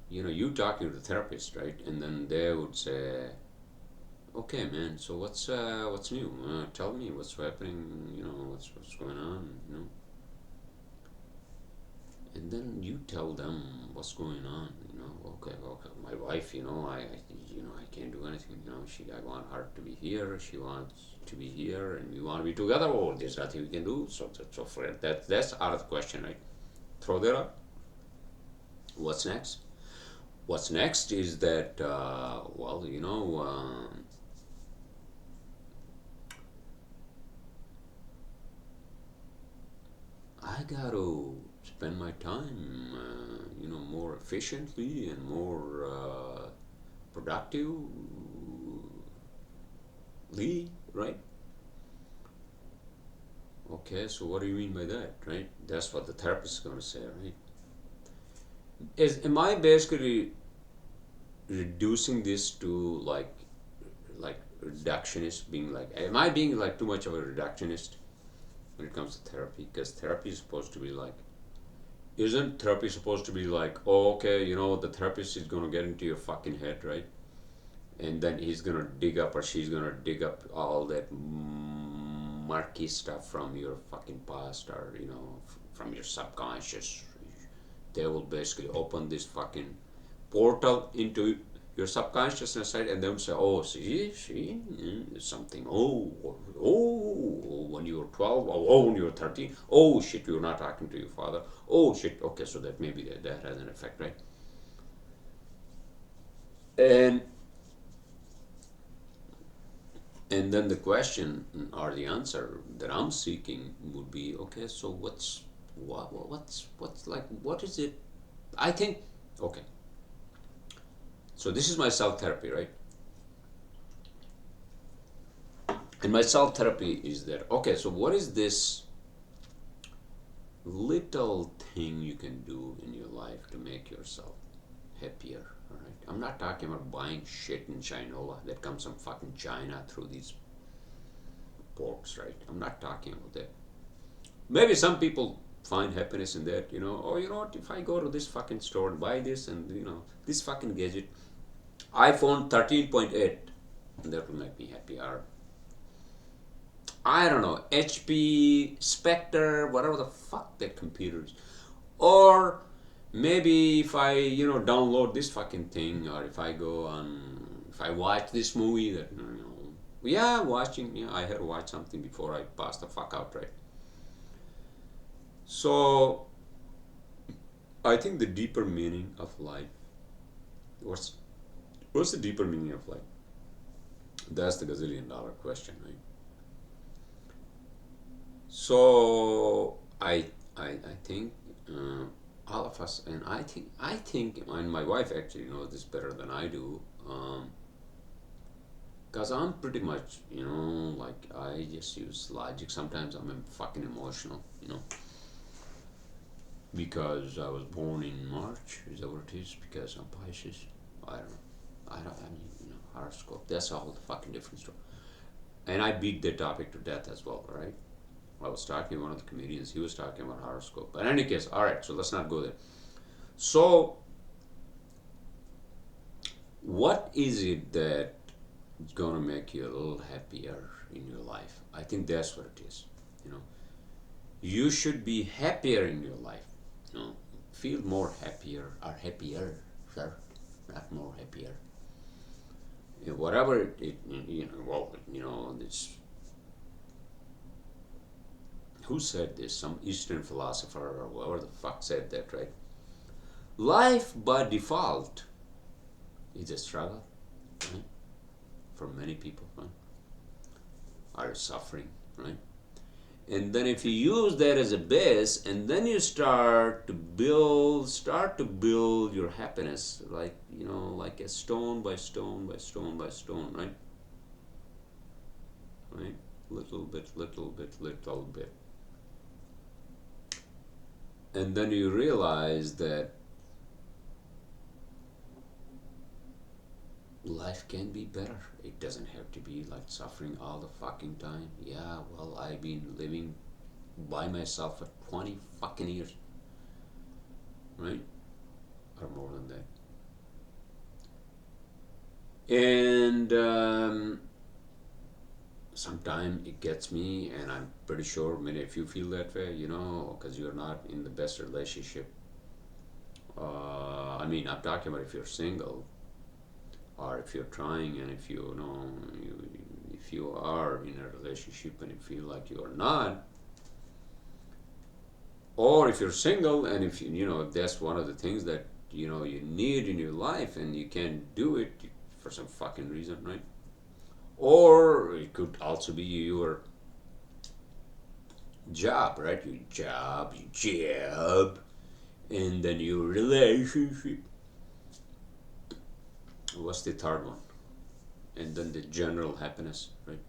you talking to the therapist, right? And then they would say, okay, man, so what's new? Tell me what's happening. What's going on. And then you tell them what's going on. Okay, my wife. I can't do anything. I want her to be here. She wants to be here, and we want to be together. Oh, there's nothing we can do. So for that's out of the question, right? Throw that up. What's next? What's next is that well, I got to spend my time, more efficiently and more productively, right? Okay, so what do you mean by that, right? That's what the therapist is going to say, right? Am I basically reducing this to like reductionist, being like, am I being like too much of a reductionist when it comes to therapy? Because therapy is supposed to be like, isn't therapy supposed to be like, oh, okay, the therapist is gonna get into your fucking head, right? And then he's gonna dig up, or she's gonna dig up all that murky stuff from your fucking past, or from your subconscious. They will basically open this fucking portal into your subconsciousness side, and then say, oh, see, something. Oh, when you were 12. Oh, when you were 13. Oh shit, you're not talking to your father. Oh shit. Okay, so that maybe that has an effect, right? And then the question or the answer that I'm seeking would be, okay, so what's like, what is it? I think Okay, so this is my self therapy, right? And my self therapy is that, okay, so what is this little thing you can do in your life to make yourself happier? All right, I'm not talking about buying shit in Chinola that comes from fucking China through these ports, right? I'm not talking about that. Maybe some people find happiness in that, oh, you know what, if I go to this fucking store and buy this and, this fucking gadget, iPhone 13.8, that will make me happy. Or, I don't know, HP, Spectre, whatever the fuck that computer is. Or maybe if I, download this fucking thing, or if I watch this movie that, yeah, watching, yeah, I had to watch something before I passed the fuck out, right? So I think the deeper meaning of life, what's what's the deeper meaning of life? That's the gazillion-dollar question, right? So I think all of us, and I think, and my wife actually knows this better than I do, because I'm pretty much, like I just use logic. Sometimes I'm fucking emotional, because I was born in March. Is that what it is? Because I'm Pisces. I don't know. I mean, horoscope. That's a whole fucking different story. And I beat that topic to death as well, right? I was talking to one of the comedians. He was talking about horoscope. But in any case, all right. So let's not go there. So, what is it that is gonna make you a little happier in your life? I think that's what it is. You know, you should be happier in your life. Feel more happier or happier, sir, not more happier. Whatever well, this. Who said this? Some Eastern philosopher or whoever the fuck said that, right? Life by default is a struggle, right? For many people, right? Are suffering, right? And then if you use that as a base, and then you start to build your happiness, like like a stone by stone by stone by stone, right? Right? Little bit, little bit, little bit. And then you realize that life can be better. It doesn't have to be like suffering all the fucking time. Yeah, well, I've been living by myself for 20 fucking years, right? Or more than that. And sometimes it gets me, and I'm pretty sure many of you feel that way, because you're not in the best relationship. I mean, I'm talking about if you're single, or if you're trying, and if if you are in a relationship and you feel like you are not, or if you're single and if if that's one of the things that you need in your life and you can't do it for some fucking reason, right? Or it could also be your job, right? Your job, and then your relationship. What's the third one? And then the general happiness, right?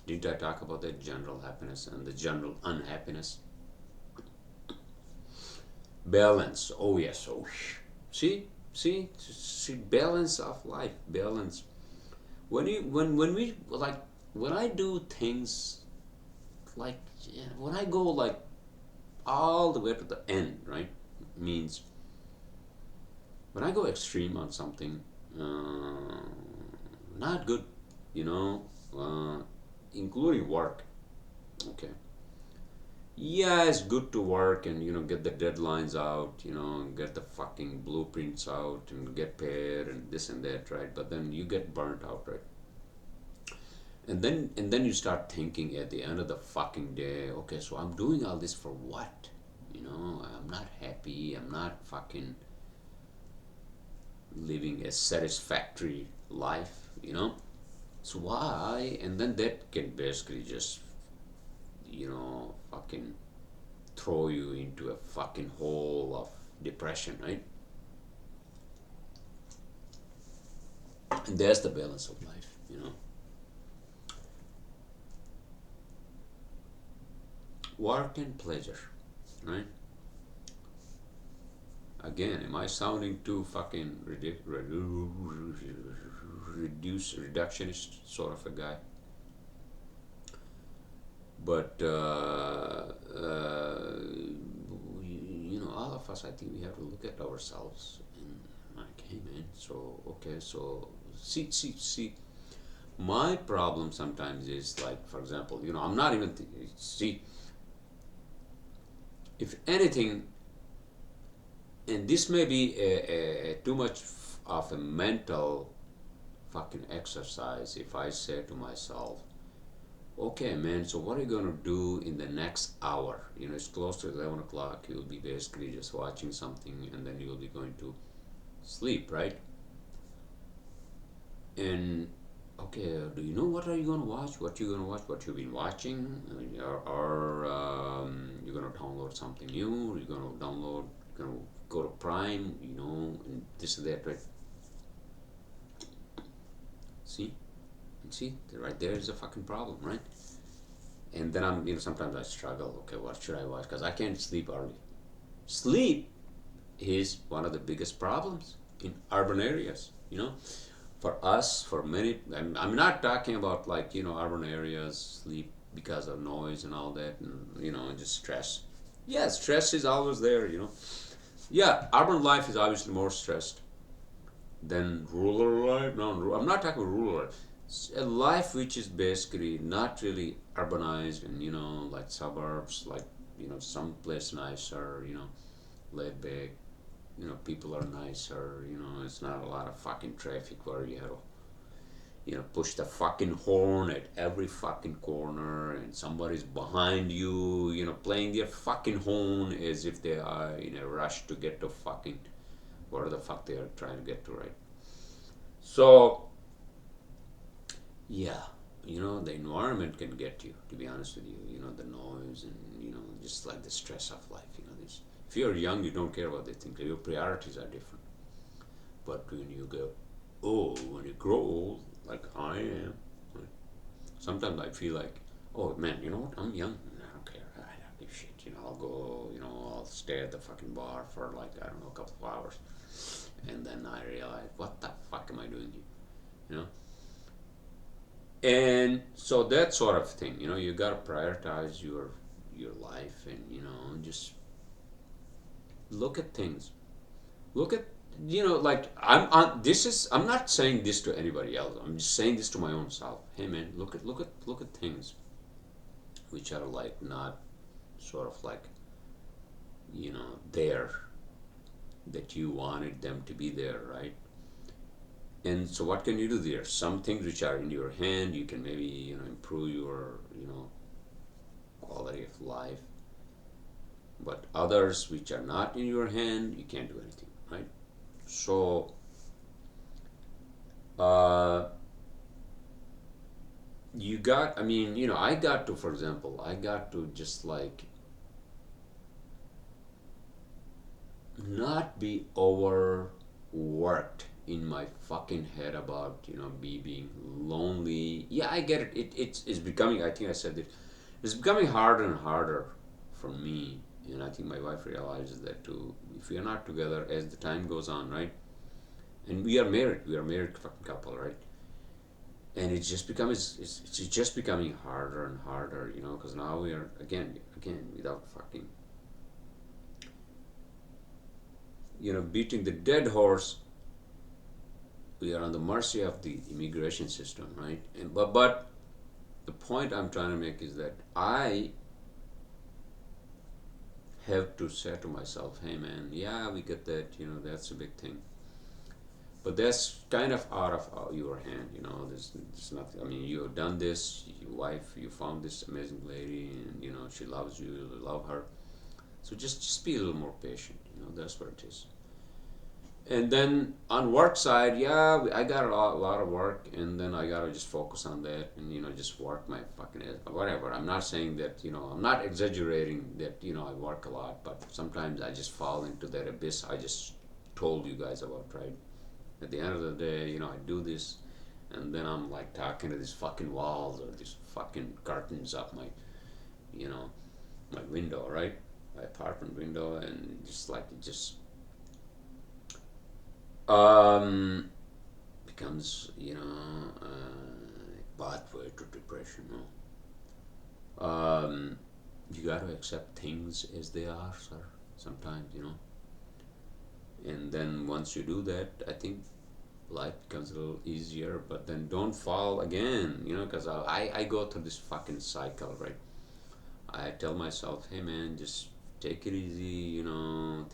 Didn't I talk about that general happiness and the general unhappiness? Balance. Oh yes. Oh, see, balance of life, balance. When we like when I do things like when I go like all the way to the end, right? Means when I go extreme on something, not good, you know, including work. Okay. Yeah, it's good to work and get the deadlines out, and get the fucking blueprints out and get paid and this and that, right? But then you get burnt out, right? And then you start thinking at the end of the fucking day, okay, so I'm doing all this for what? I'm not happy. I'm not fucking living a satisfactory life, So why? And then that can basically just, fucking throw you into a fucking hole of depression, right? And that's the balance of life, you know. Work and pleasure, right? Again, am I sounding too fucking reductionist sort of a guy? But you know, all of us, I think we have to look at ourselves and like, hey man, so okay, so see. My problem sometimes is like, for example, you know, I'm not even see if anything, and this may be too much of a mental fucking exercise if I say to myself, okay, man, so what are you going to do in the next hour? You know, it's close to 11 o'clock. You'll be basically just watching something and then you'll be going to sleep, right? And, okay, do you know what are you going to watch? What you going to watch? What you've been watching? Or you're going to download something new? You're going to download, you're going to go to Prime, you know, and this and that, right? See? See, right there is a fucking problem, right? And then I'm, you know, sometimes I struggle. Okay, what should I watch? Because I can't sleep early. Sleep is one of the biggest problems in urban areas. You know, for us, for many, I'm not talking about like, you know, urban areas sleep because of noise and all that, and you know, just stress. Yeah, stress is always there. You know, yeah, urban life is obviously more stressed than rural life. No, I'm not talking about rural life. It's a life which is basically not really urbanized and, you know, like suburbs, like, you know, someplace nicer, you know, laid back, you know, people are nicer, you know, it's not a lot of fucking traffic where you have to, you know, push the fucking horn at every fucking corner and somebody's behind you, you know, playing their fucking horn as if they are in a rush to get to fucking where the fuck they are trying to get to, right? So, yeah, you know, the environment can get you, to be honest with you, you know, the noise and, you know, just like the stress of life, you know, this. If you're young, you don't care what they think, your priorities are different. But when you go old, when you grow old, like I am, right, sometimes I feel like, oh man, you know what, I'm young, I don't care, I don't give a shit, you know, I'll go, you know, I'll stay at the fucking bar for like, I don't know, a couple of hours. And then I realize, what the fuck am I doing here? You know? And so that sort of thing, you know, you gotta prioritize your life and, you know, just look at things. Look at, you know, like I'm on this is I'm not saying this to anybody else. I'm just saying this to my own self. Hey man, look at things which are like not sort of like, you know, there that you wanted them to be there, right? And so what can you do there? Some things which are in your hand, you can maybe, you know, improve your, you know, quality of life. But others which are not in your hand, you can't do anything, right? So, uh, you got, I mean, you know, I got to, for example, I got to just like not be overworked in my fucking head about, you know, me being lonely. Yeah, I get it. It's becoming, I think I said it, it's becoming harder and harder for me. And I think my wife realizes that too. If we are not together as the time goes on, right? And we are married fucking couple, right? And it's just becoming, it's just becoming harder and harder, you know, because now we are again without fucking, you know, beating the dead horse. We are on the mercy of the immigration system, right? And but the point I'm trying to make is that I have to say to myself, hey man, yeah, we get that, you know, that's a big thing. But that's kind of out of your hand, you know. There's nothing. I mean, you have done this. Your wife, you found this amazing lady, and you know she loves you. You love her. So just be a little more patient. You know, that's what it is. And then on work side, yeah, I got a lot of work, and then I gotta just focus on that, and you know, just work my fucking ass, whatever. I'm not saying that, you know, I'm not exaggerating that, you know, I work a lot, but sometimes I just fall into that abyss I just told you guys about, right? At the end of the day, I do this, and then I'm like talking to these fucking walls or these fucking curtains up you know, my window, right? My apartment window, and just like it just um becomes, a pathway to depression. You got to accept things as they are, sir. Sometimes, and then once you do that, I think life becomes a little easier. But then don't fall again, because I go through this fucking cycle, right? I tell myself, hey man, just take it easy,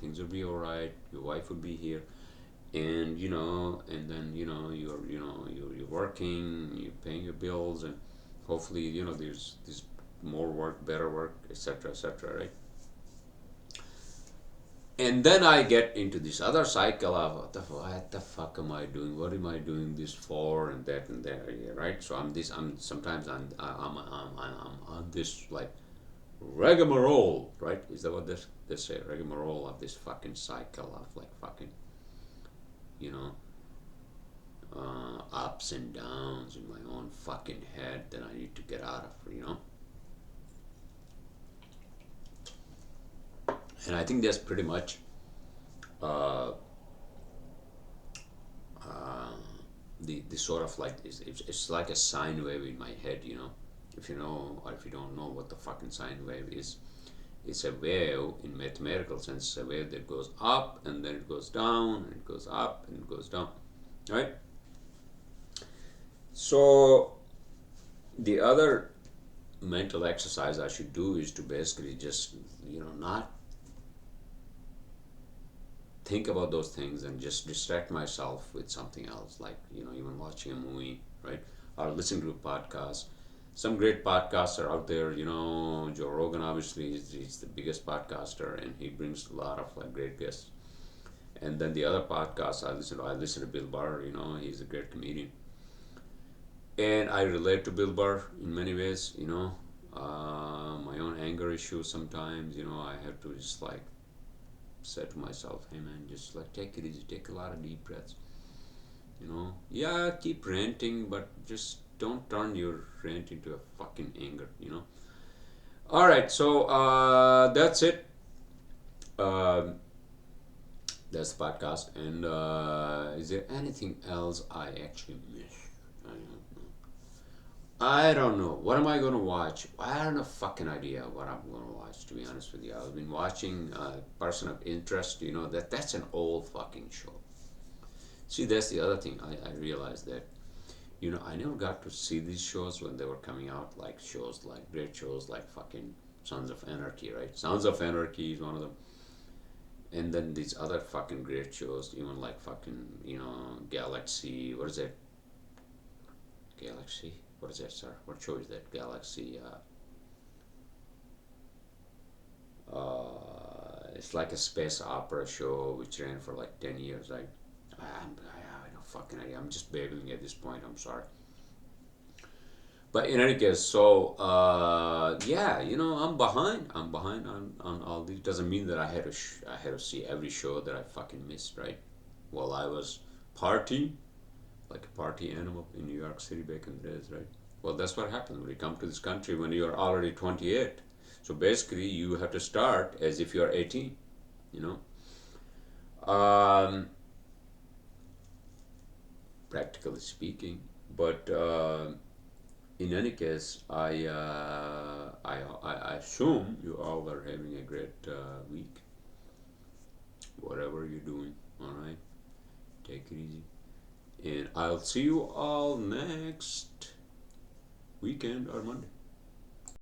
things will be all right. Your wife will be here, and and then you're working, you're paying your bills, and hopefully there's more work, better work, etc., etc., right? And then I get into this other cycle of what the fuck am I doing? What am I doing this for? And that and there, yeah, right? So I'm sometimes I'm on this like rigmarole, right? Is that what they say? Rigmarole of this fucking cycle of like fucking, you know, ups and downs in my own fucking head that I need to get out of, And I think that's pretty much uh, uh, the sort of like it's like a sine wave in my head. If you know or if you don't know what the fucking sine wave is, it's a wave in mathematical sense. It's a wave that goes up and then it goes down and it goes up and it goes down, right? So the other mental exercise I should do is to basically just not think about those things and just distract myself with something else, like even watching a movie, right? Or listening to a podcast. Some great podcasts are out there. Joe Rogan obviously he's the biggest podcaster, and he brings a lot of like great guests. And then the other podcasts I listen to Bill Burr. He's a great comedian, and I relate to Bill Burr in many ways. My own anger issues sometimes. I have to just like said to myself, hey man, just like take it easy, take a lot of deep breaths. Yeah, keep ranting, but just don't turn your rant into a fucking anger. All right, so that's it. Um that's the podcast. And is there anything else I actually missed? I don't know. I don't know. What am I going to watch? I have no fucking idea what I'm going to watch, to be honest with you. I've been watching Person of Interest. That's an old fucking show. See, that's the other thing. I realized that, I never got to see these shows when they were coming out, like shows, like great shows, like fucking Sons of Anarchy, right? Sons of Anarchy is one of them. And then these other fucking great shows, even like fucking, Galaxy, what is it? Galaxy? What is that, sir? What show is that? Galaxy. It's like a space opera show which ran for like 10 years. I have no fucking idea. I'm just babbling at this point. I'm sorry. But in any case, so yeah, I'm behind. I'm behind on all these. Doesn't mean that I had to see every show that I fucking missed, right? While I was partying like a party animal in New York City back in the days, right? Well, that's what happens when you come to this country when you are already 28. So basically, you have to start as if you are 18, you know, practically speaking. But in any case, I assume you all are having a great week, whatever you're doing. All right, take it easy. And I'll see you all next weekend or Monday.